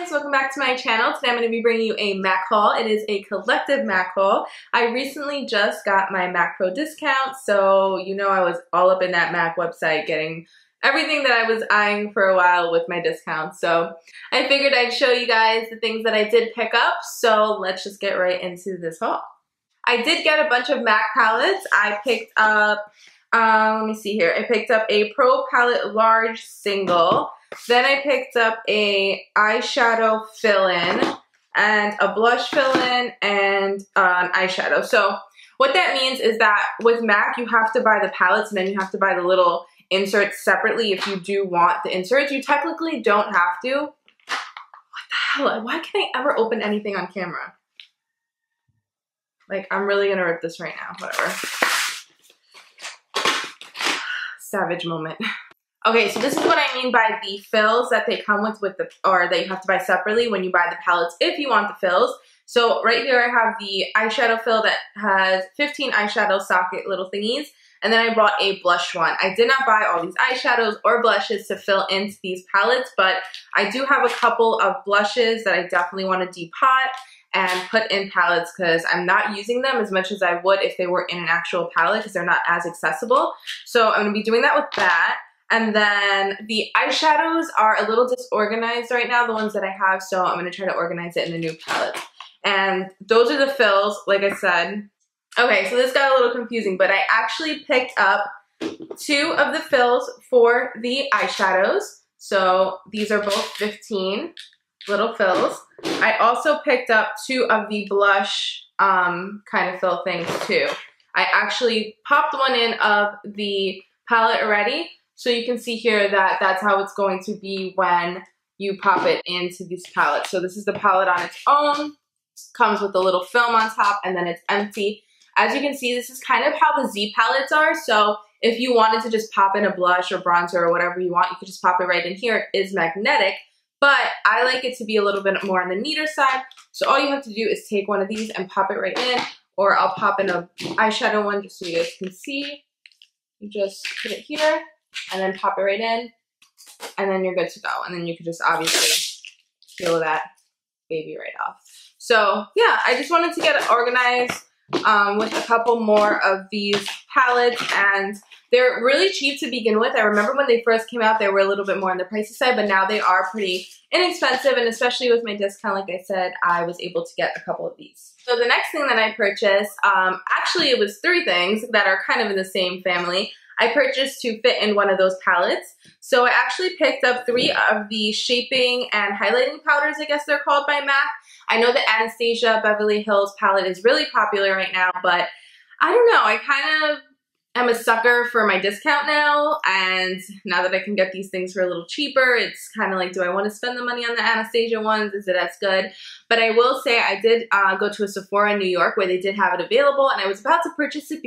guys, welcome back to my channel. Today I'm going to be bringing you a MAC haul. It is a collective MAC haul. I recently just got my MAC Pro discount, so you know I was all up in that MAC website getting everything that I was eyeing for a while with my discount. So I figured I'd show you guys the things that I did pick up, so let's just get right into this haul. I did get a bunch of MAC palettes. I picked up, let me see here, I picked up a Pro Palette Large Single. Then I picked up a eyeshadow fill-in and a blush fill-in and an eyeshadow. So what that means is that with MAC, you have to buy the palettes and then you have to buy the little inserts separately if you do want the inserts. You technically don't have to. What the hell? Why can't I ever open anything on camera? Like, I'm really gonna rip this right now. Whatever. Savage moment. Okay, so this is what I mean by the fills that they come with the, or that you have to buy separately when you buy the palettes if you want the fills. So right here I have the eyeshadow fill that has 15 eyeshadow socket little thingies, and then I bought a blush one. I did not buy all these eyeshadows or blushes to fill into these palettes, but I do have a couple of blushes that I definitely want to depot and put in palettes because I'm not using them as much as I would if they were in an actual palette because they're not as accessible. So I'm going to be doing that with that. And then the eyeshadows are a little disorganized right now, the ones that I have, so I'm going to try to organize it in the new palette. And those are the fills, like I said. Okay, so this got a little confusing, but I actually picked up 2 of the fills for the eyeshadows. So these are both 15 little fills. I also picked up 2 of the blush kind of fill things too. I actually popped one in of the palette already. So you can see here that that's how it's going to be when you pop it into this palette. So this is the palette on its own. Comes with a little film on top and then it's empty. As you can see, this is kind of how the Z palettes are. So if you wanted to just pop in a blush or bronzer or whatever you want, you could just pop it right in here. It is magnetic, but I like it to be a little bit more on the neater side. So all you have to do is take one of these and pop it right in, or I'll pop in a eyeshadow one just so you guys can see. You just put it here and then pop it right in, and then you're good to go. And then you can just obviously peel that baby right off. So yeah, I just wanted to get it organized with a couple more of these palettes, and they're really cheap to begin with. I remember when they first came out, they were a little bit more on the pricey side, but now they are pretty inexpensive, and especially with my discount, like I said, I was able to get a couple of these. So the next thing that I purchased, actually it was 3 things that are kind of in the same family. I purchased to fit in one of those palettes. So I actually picked up 3 of the shaping and highlighting powders, I guess they're called by MAC. I know the Anastasia Beverly Hills palette is really popular right now, but I don't know, I kind of am a sucker for my discount now, and now that I can get these things for a little cheaper, it's kind of like, do I want to spend the money on the Anastasia ones? Is it as good? But I will say I did go to a Sephora in New York where they did have it available, and I was about to purchase it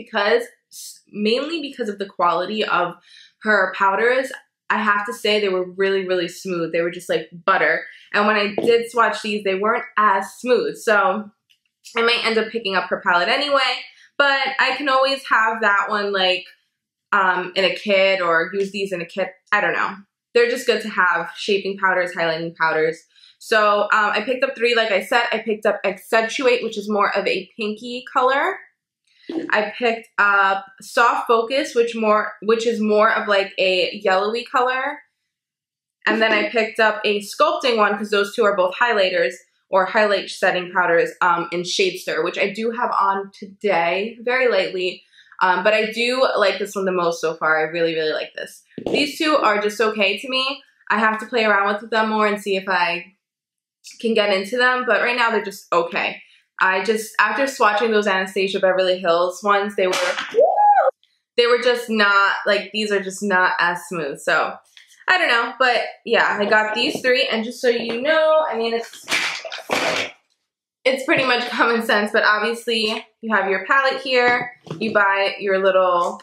mainly because of the quality of her powders. I have to say they were really, really smooth. They were just like butter. And when I did swatch these, they weren't as smooth. So I might end up picking up her palette anyway, but I can always have that one like in a kit or use these in a kit. I don't know. They're just good to have, shaping powders, highlighting powders. So I picked up 3, like I said. I picked up Accentuate, which is more of a pinky color. I picked up Soft Focus, which is more of like a yellowy color. And then I picked up a Sculpting one because those 2 are both highlighters or highlight setting powders in Shadester, which I do have on today, very lightly. But I do like this one the most so far. I really, really like this. These 2 are just okay to me. I have to play around with them more and see if I can get into them. But right now they're just okay. After swatching those Anastasia Beverly Hills ones, they were just not, like, these are just not as smooth. So, I don't know. But, yeah, I got these 3. And just so you know, I mean, it's pretty much common sense. But obviously, you have your palette here. You buy your little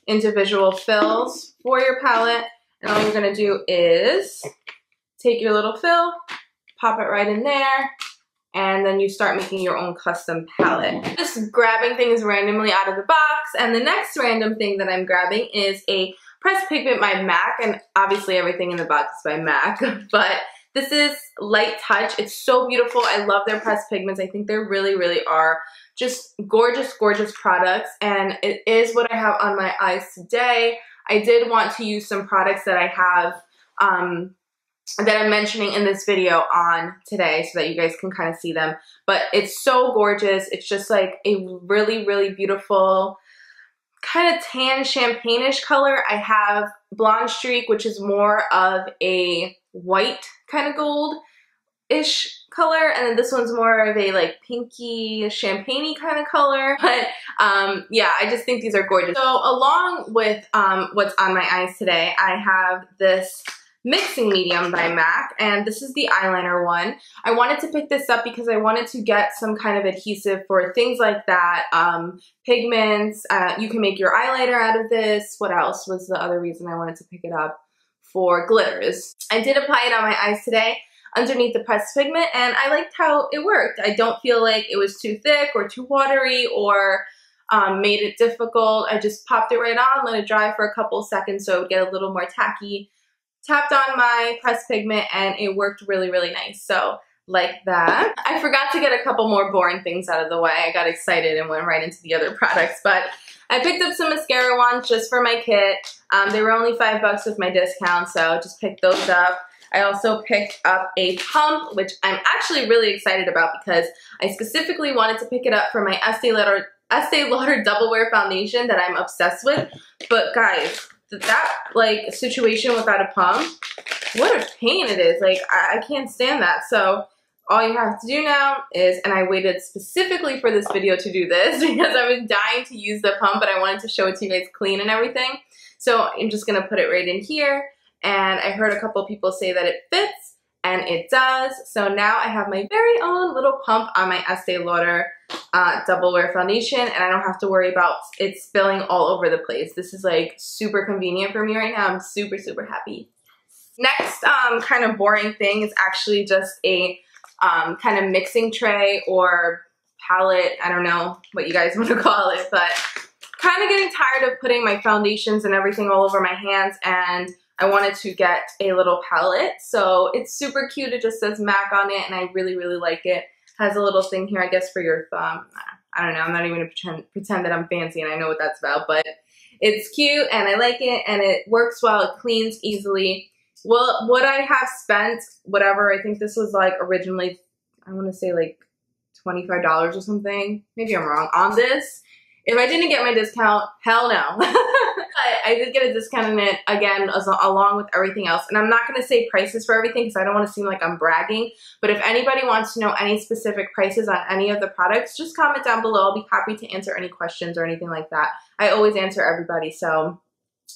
individual fills for your palette. And all you're going to do is take your little fill, pop it right in there, and then you start making your own custom palette. Just grabbing things randomly out of the box, and the next random thing that I'm grabbing is a pressed pigment by MAC, and obviously everything in the box is by MAC, but This is Light Touch. It's so beautiful. I love their pressed pigments. I think they really, really are just gorgeous, gorgeous products. And it is what I have on my eyes today. I did want to use some products that I have that I'm mentioning in this video on today so that you guys can kind of see them. But it's so gorgeous. It's just like a really, really beautiful kind of tan champagne-ish color. I have Blonde Streak, which is more of a white kind of gold-ish color, and then this one's more of a like pinky champagne-y kind of color. But yeah, I just think these are gorgeous. So along with what's on my eyes today, I have this Mixing Medium by MAC, and this is the eyeliner one. I wanted to pick this up because I wanted to get some kind of adhesive for things like that. Pigments, you can make your eyeliner out of this. What else was the other reason I wanted to pick it up? For glitters. I did apply it on my eyes today underneath the pressed pigment, and I liked how it worked. I don't feel like it was too thick or too watery or made it difficult. I just popped it right on, let it dry for a couple seconds so it would get a little more tacky. Tapped on my pressed pigment and it worked really, really nice. So like that. I forgot to get a couple more boring things out of the way. I got excited and went right into the other products, but I picked up some mascara wands just for my kit. They were only $5 with my discount, so just picked those up. I also picked up a pump, which I'm actually really excited about because I specifically wanted to pick it up for my Estee Lauder Double Wear foundation that I'm obsessed with. But guys, that like situation without a pump, what a pain it is. Like I can't stand that. So all you have to do now is, and I waited specifically for this video to do this because I was dying to use the pump, but I wanted to show it to you guys clean and everything. So I'm just gonna put it right in here, and I heard a couple people say that it fits, and it does. So now I have my very own little pump on my Estee Lauder Double Wear foundation, and I don't have to worry about it spilling all over the place. This is like super convenient for me right now. I'm super, super happy. Next kind of boring thing is actually just a kind of mixing tray or palette. I don't know what you guys want to call it, but kind of getting tired of putting my foundations and everything all over my hands, and I wanted to get a little palette. So it's super cute. It just says MAC on it, and I really, really like it. Has a little thing here, I guess, for your thumb. I don't know. I'm not even going to pretend that I'm fancy and I know what that's about, but it's cute and I like it and it works well. It cleans easily. Well, what I have spent, whatever, I think this was like originally, I want to say like $25 or something. Maybe I'm wrong on this. If I didn't get my discount, hell no. But I did get a discount in it, again, along with everything else. And I'm not going to say prices for everything because I don't want to seem like I'm bragging. But if anybody wants to know any specific prices on any of the products, just comment down below. I'll be happy to answer any questions or anything like that. I always answer everybody, so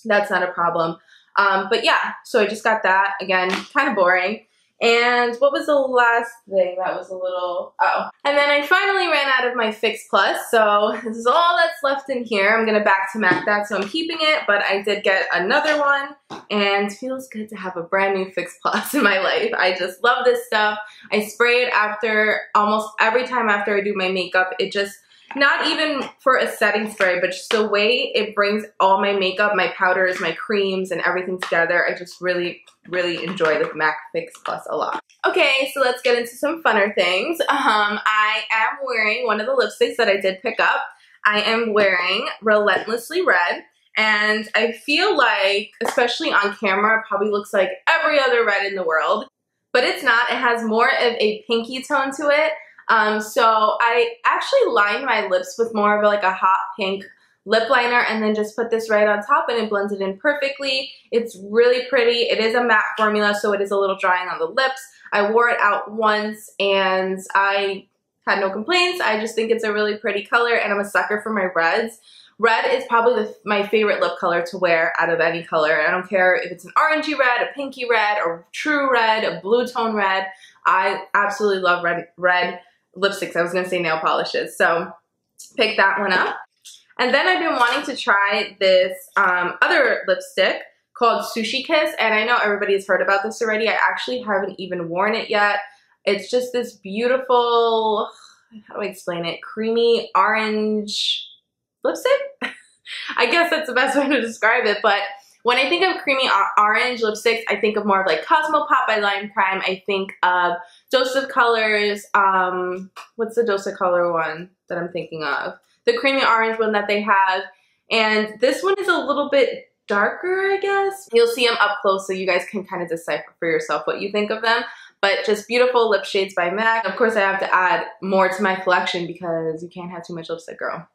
that's not a problem. But yeah, so I just got that. Again, kind of boring. And what was the last thing that was a little, oh. And then I finally ran out of my Fix Plus, so this is all that's left in here. I'm going to back to MAC that, so I'm keeping it, but I did get another one, and it feels good to have a brand new Fix Plus in my life. I just love this stuff. I spray it after, almost every time after I do my makeup. It just, not even for a setting spray, but just the way it brings all my makeup, my powders, my creams, and everything together. I just really, really enjoy the MAC Fix Plus a lot. Okay, so let's get into some funner things. I am wearing one of the lipsticks that I did pick up. I am wearing Relentlessly Red, and I feel like, especially on camera, it probably looks like every other red in the world, but it's not. It has more of a pinky tone to it. So I actually lined my lips with more of like a hot pink lip liner and then just put this right on top, and it blends it in perfectly. It's really pretty. It is a matte formula, so it is a little drying on the lips. I wore it out once and I had no complaints. I just think it's a really pretty color, and I'm a sucker for my reds. Red is probably my favorite lip color to wear out of any color. I don't care if it's an orangey red, a pinky red, a true red, a blue tone red. I absolutely love red lipsticks. I was going to say nail polishes. So pick that one up. And then I've been wanting to try this other lipstick called Sushi Kiss. And I know everybody's heard about this already. I actually haven't even worn it yet. It's just this beautiful, how do I explain it? Creamy orange lipstick? I guess that's the best way to describe it. But When I think of creamy orange lipsticks, I think of more of like Cosmopop by Lime Crime. I think of Dose of Colors. What's the Dose of Color one that I'm thinking of? The creamy orange one that they have. And this one is a little bit darker, I guess. You'll see them up close so you guys can kind of decipher for yourself what you think of them. But just beautiful lip shades by MAC. Of course, I have to add more to my collection because you can't have too much lipstick, girl.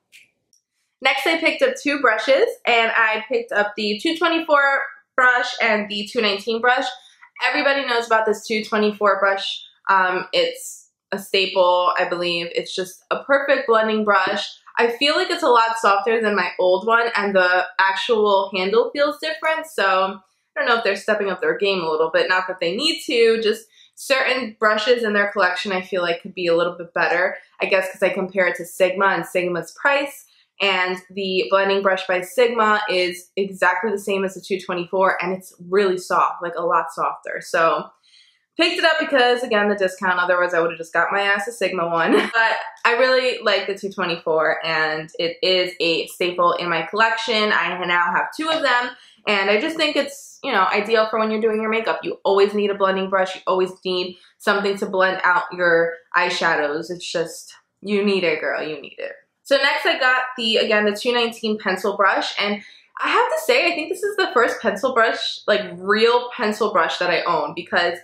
Next, I picked up 2 brushes, and I picked up the 224 brush and the 219 brush. Everybody knows about this 224 brush. It's a staple, I believe. It's just a perfect blending brush. I feel like it's a lot softer than my old one, and the actual handle feels different, so I don't know if they're stepping up their game a little bit. Not that they need to, just certain brushes in their collection I feel like could be a little bit better. I guess because I compare it to Sigma and Sigma's price, and the blending brush by Sigma is exactly the same as the 224, and it's really soft, like a lot softer. So picked it up because, again, the discount. Otherwise, I would have just got my ass a Sigma one. But I really like the 224, and it is a staple in my collection. I now have 2 of them, and I just think it's, you know, ideal for when you're doing your makeup. You always need a blending brush. You always need something to blend out your eyeshadows. It's just, you need it, girl. You need it. So next I got the 219 pencil brush, and I have to say, I think this is the first pencil brush, like real pencil brush that I own, because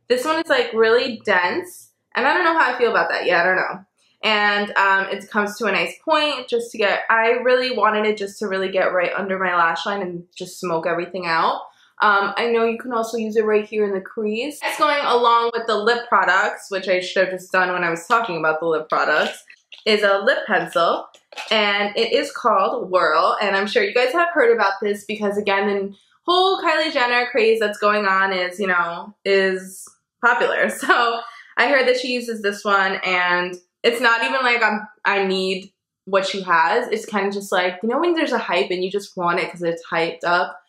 this one is like really dense, and I don't know how I feel about that yet, I don't know. And it comes to a nice point just to get, I really wanted it just to really get right under my lash line and just smoke everything out. I know you can also use it right here in the crease. It's going along with the lip products, which I should have just done when I was talking about the lip products, is a lip pencil, and it is called Whirl, and I'm sure you guys have heard about this because, again, the whole Kylie Jenner craze that's going on is, you know, is popular. So I heard that she uses this one, and it's not even like I need what she has. It's kind of just like, you know, when there's a hype and you just want it because it's hyped up.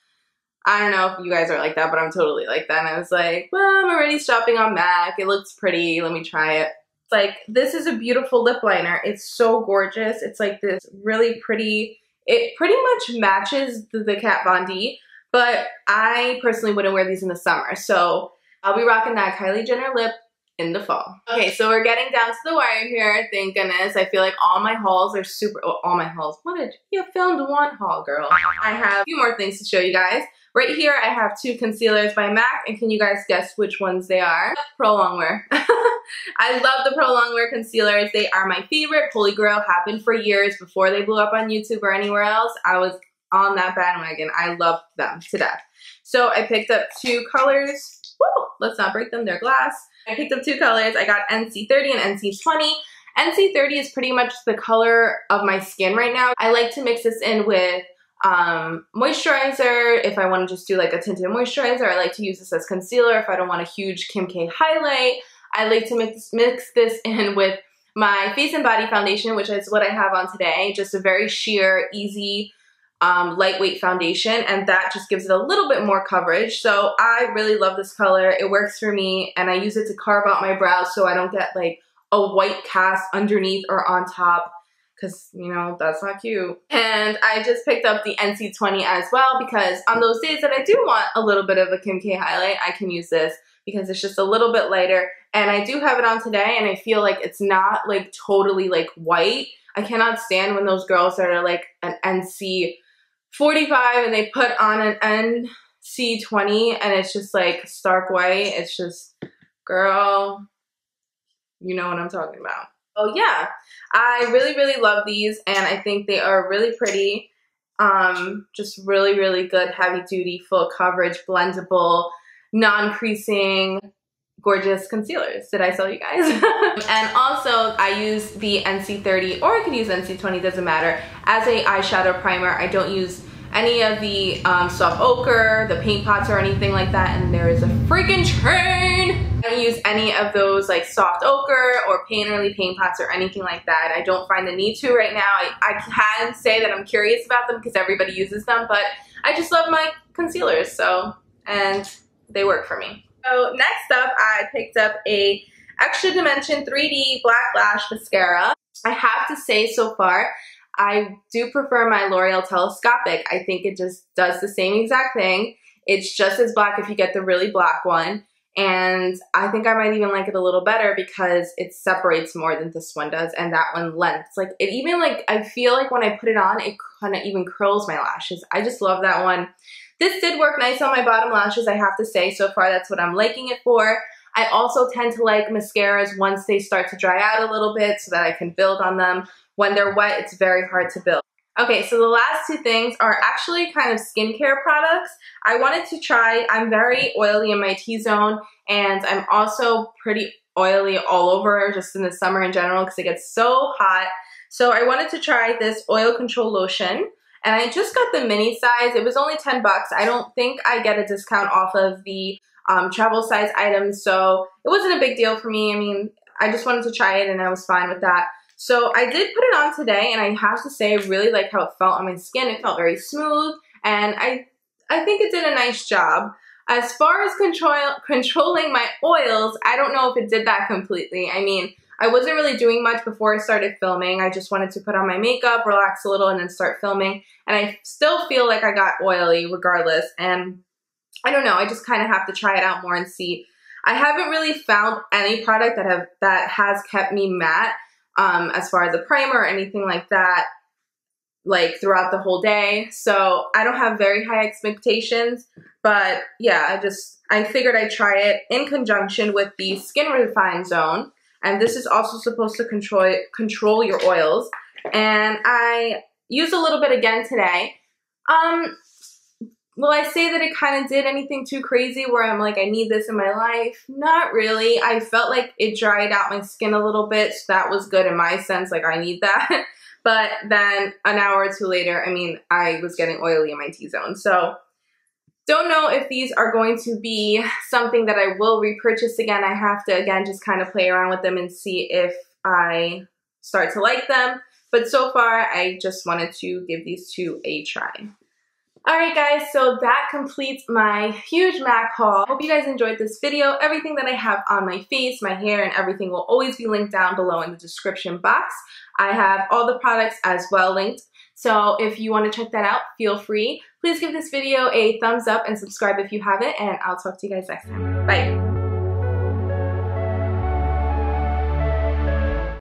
I don't know if you guys are like that, but I'm totally like that. And I was like, well, I'm already shopping on MAC. It looks pretty. Let me try it. Like, this is a beautiful lip liner. It's so gorgeous. It's like this really pretty, it pretty much matches the Kat Von D, but I personally wouldn't wear these in the summer. So I'll be rocking that Kylie Jenner lip in the fall. Okay, so we're getting down to the wire here. Thank goodness. I feel like all my hauls are super, all my hauls. What did you filmed one haul, girl? I have a few more things to show you guys. Right here, I have 2 concealers by MAC, and can you guys guess which ones they are? Prolongwear. I love the Prolongwear concealers. They are my favorite. Holy grail, happened for years before they blew up on YouTube or anywhere else. I was on that bandwagon. I loved them to death. So I picked up 2 colors. Woo! Let's not break them, they're glass. I picked up 2 colors. I got NC30 and NC20. NC30 is pretty much the color of my skin right now. I like to mix this in with moisturizer. If I want to just do like a tinted moisturizer, I like to use this as concealer. If I don't want a huge Kim K highlight, I like to mix this in with my Face and Body foundation, which is what I have on today. Just a very sheer, easy, lightweight foundation, and that just gives it a little bit more coverage. So I really love this color. It works for me, and I use it to carve out my brows so I don't get like a white cast underneath or on top, because, you know, that's not cute. And I just picked up the NC20 as well, because on those days that I do want a little bit of a Kim K highlight, I can use this because it's just a little bit lighter. And I do have it on today, and I feel like it's not like totally like white. I cannot stand when those girls that are like an NC 45 and they put on an NC20 and it's just like stark white. It's just, girl, you know what I'm talking about. Oh yeah, I really, really love these, and I think they are really pretty. Just really, really good, heavy duty, full coverage, blendable, non-creasing, gorgeous concealers. Did I sell you guys? And also I use the NC30, or I could use NC20, doesn't matter, as a eyeshadow primer. I don't use any of the soft ochre, the paint pots, or anything like that. And there is a freaking train. I don't use any of those like soft ochre or painterly paint pots or anything like that. I don't find the need to right now. I can say that I'm curious about them because everybody uses them, but I just love my concealers, so, and they work for me. So next up, I picked up a Extra Dimension 3D Black Lash Mascara. I have to say, so far, I do prefer my L'Oreal Telescopic. I think it just does the same exact thing. It's just as black if you get the really black one. And I think I might even like it a little better because it separates more than this one does, and that one lengths. Like, it even, like, I feel like when I put it on, it kind of even curls my lashes. I just love that one. This did work nice on my bottom lashes, I have to say. So far, that's what I'm liking it for. I also tend to like mascaras once they start to dry out a little bit so that I can build on them. When they're wet, it's very hard to build. Okay, so the last two things are actually kind of skincare products. I wanted to try, I'm very oily in my T-zone, and I'm also pretty oily all over just in the summer in general because it gets so hot. So I wanted to try this Oil Control Lotion, and I just got the mini size. It was only 10 bucks. I don't think I get a discount off of the travel size items, so it wasn't a big deal for me. I mean, I just wanted to try it and I was fine with that. So I did put it on today, and I have to say I really like how it felt on my skin. It felt very smooth, and I think it did a nice job. As far as controlling my oils, I don't know if it did that completely. I mean, I wasn't really doing much before I started filming. I just wanted to put on my makeup, relax a little, and then start filming. And I still feel like I got oily regardless, and I don't know. I just kind of have to try it out more and see. I haven't really found any product that has kept me matte. As far as a primer or anything like that, like throughout the whole day. So I don't have very high expectations, but yeah, I figured I'd try it in conjunction with the Skin Refine Zone. And this is also supposed to control your oils. And I used a little bit again today. Will I say that it kind of did anything too crazy where I'm like, I need this in my life? Not really. I felt like it dried out my skin a little bit, so that was good in my sense, like I need that. But then an hour or two later, I mean, I was getting oily in my T-zone. So don't know if these are going to be something that I will repurchase again. I have to, again, just kind of play around with them and see if I start to like them. But so far, I just wanted to give these two a try. Alright guys, so that completes my huge MAC haul. Hope you guys enjoyed this video. Everything that I have on my face, my hair, and everything will always be linked down below in the description box. I have all the products as well linked, so if you want to check that out, feel free. Please give this video a thumbs up and subscribe if you haven't, and I'll talk to you guys next time. Bye!